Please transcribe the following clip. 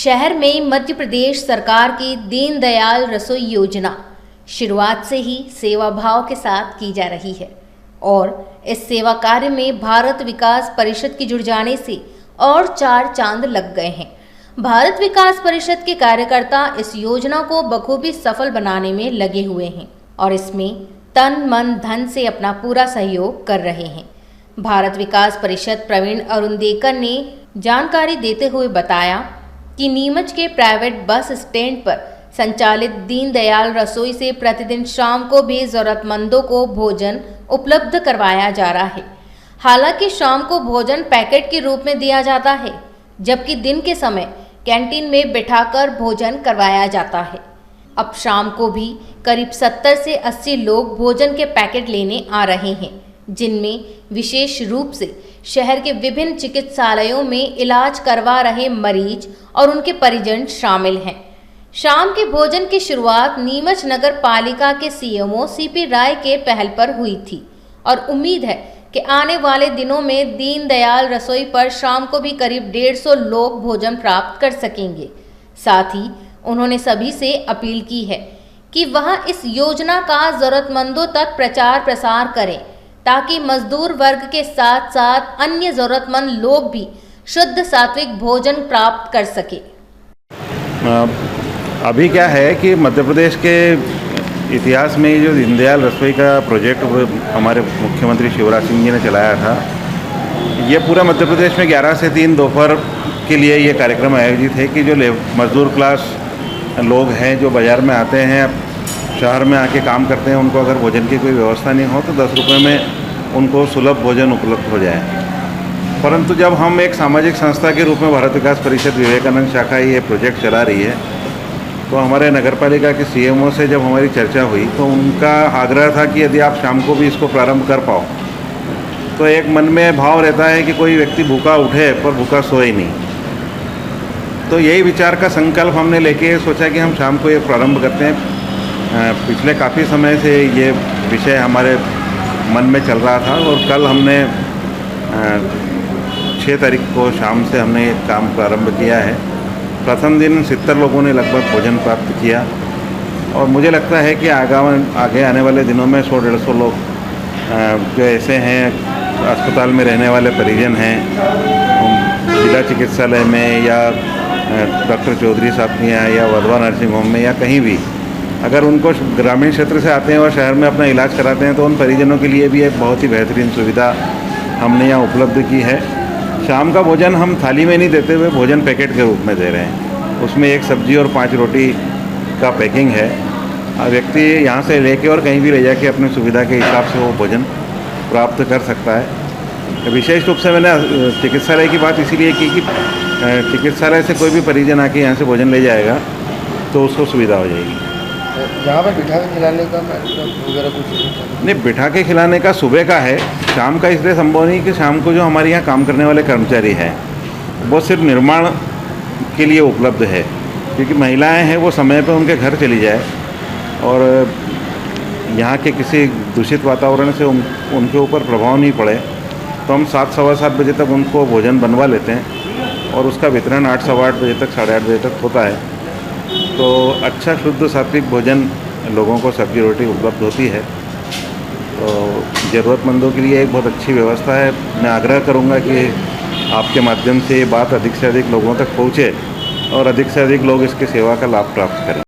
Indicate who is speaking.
Speaker 1: शहर में मध्य प्रदेश सरकार की दीनदयाल रसोई योजना शुरुआत से ही सेवा भाव के साथ की जा रही है और इस सेवा कार्य में भारत विकास परिषद के जुड़ जाने से और 4 चांद लग गए हैं। भारत विकास परिषद के कार्यकर्ता इस योजना को बखूबी सफल बनाने में लगे हुए हैं और इसमें तन मन धन से अपना पूरा सहयोग कर रहे हैं। भारत विकास परिषद प्रवीण अरुणदेकर ने जानकारी देते हुए बताया कि नीमच के प्राइवेट बस स्टैंड पर संचालित दीनदयाल रसोई से प्रतिदिन शाम को भी जरूरतमंदों को भोजन उपलब्ध करवाया जा रहा है। हालांकि शाम को भोजन पैकेट के रूप में दिया जाता है, जबकि दिन के समय कैंटीन में बिठाकर भोजन करवाया जाता है। अब शाम को भी करीब 70 से 80 लोग भोजन के पैकेट लेने आ रहे हैं, जिनमें विशेष रूप से शहर के विभिन्न चिकित्सालयों में इलाज करवा रहे मरीज और उनके परिजन शामिल हैं। शाम के भोजन की शुरुआत नीमच नगर पालिका के सीएमओ सीपी राय के पहल पर हुई थी और उम्मीद है कि आने वाले दिनों में दीनदयाल रसोई पर शाम को भी करीब 150 लोग भोजन प्राप्त कर सकेंगे। साथ ही उन्होंने सभी से अपील की है कि वह इस योजना का जरूरतमंदों तक प्रचार प्रसार करें ताकि मजदूर वर्ग के साथ साथ अन्य जरूरतमंद लोग भी शुद्ध सात्विक भोजन प्राप्त कर सके।
Speaker 2: अभी क्या है कि मध्य प्रदेश के इतिहास में जो दीनदयाल रसोई का प्रोजेक्ट हमारे मुख्यमंत्री शिवराज सिंह जी ने चलाया था, ये पूरा मध्य प्रदेश में 11 से 3 दोपहर के लिए ये कार्यक्रम आयोजित है कि जो मजदूर क्लास लोग हैं जो बाज़ार में आते हैं, शहर में आके काम करते हैं, उनको अगर भोजन की कोई व्यवस्था नहीं हो तो 10 रुपये में उनको सुलभ भोजन उपलब्ध हो जाए। परंतु जब हम एक सामाजिक संस्था के रूप में भारत विकास परिषद विवेकानंद शाखा ये प्रोजेक्ट चला रही है, तो हमारे नगरपालिका के सीएमओ से जब हमारी चर्चा हुई तो उनका आग्रह था कि यदि आप शाम को भी इसको प्रारंभ कर पाओ तो एक मन में भाव रहता है कि कोई व्यक्ति भूखा उठे पर भूखा सोए नहीं। तो यही विचार का संकल्प हमने लेके सोचा कि हम शाम को ये प्रारंभ करते हैं। पिछले काफ़ी समय से ये विषय हमारे मन में चल रहा था और कल हमने 6 तारीख को शाम से हमने ये काम प्रारंभ किया है। प्रथम दिन 70 लोगों ने लगभग भोजन प्राप्त किया और मुझे लगता है कि आगे आने वाले दिनों में 100-150 लोग जो ऐसे हैं अस्पताल में रहने वाले परिजन हैं, जिला चिकित्सालय में या डॉक्टर चौधरी साहब के यहाँ या वधवा नर्सिंग होम में या कहीं भी, अगर उनको ग्रामीण क्षेत्र से आते हैं और शहर में अपना इलाज कराते हैं तो उन परिजनों के लिए भी एक बहुत ही बेहतरीन सुविधा हमने यहाँ उपलब्ध की है। शाम का भोजन हम थाली में नहीं देते हुए भोजन पैकेट के रूप में दे रहे हैं। उसमें 1 सब्जी और 5 रोटी का पैकिंग है। व्यक्ति यहाँ से लेके और कहीं भी ले जाके अपनी सुविधा के हिसाब से वो भोजन प्राप्त कर सकता है। विशेष रूप से मैंने चिकित्सालय की बात इसीलिए की कि चिकित्सालय से कोई भी परिजन आके यहाँ से भोजन ले जाएगा तो उसको सुविधा हो जाएगी।
Speaker 3: यहाँ पर बिठा के खिलाने का वगैरह कुछ
Speaker 2: नहीं, बिठा के खिलाने का सुबह का है, शाम का इसलिए संभव नहीं कि शाम को जो हमारे यहाँ काम करने वाले कर्मचारी हैं वो सिर्फ निर्माण के लिए उपलब्ध है, क्योंकि महिलाएं हैं वो समय पर उनके घर चली जाए और यहाँ के किसी दूषित वातावरण से उनके ऊपर प्रभाव नहीं पड़े, तो हम 7, सवा 7 बजे तक उनको भोजन बनवा लेते हैं और उसका वितरण 8, सवा 8 बजे तक, 8:30 बजे तक होता है। तो अच्छा शुद्ध सात्विक भोजन लोगों को सब्जी रोटी उपलब्ध होती है। तो ज़रूरतमंदों के लिए एक बहुत अच्छी व्यवस्था है। मैं आग्रह करूंगा कि आपके माध्यम से ये बात अधिक से अधिक लोगों तक पहुंचे और अधिक से अधिक लोग इसकी सेवा का लाभ प्राप्त करें।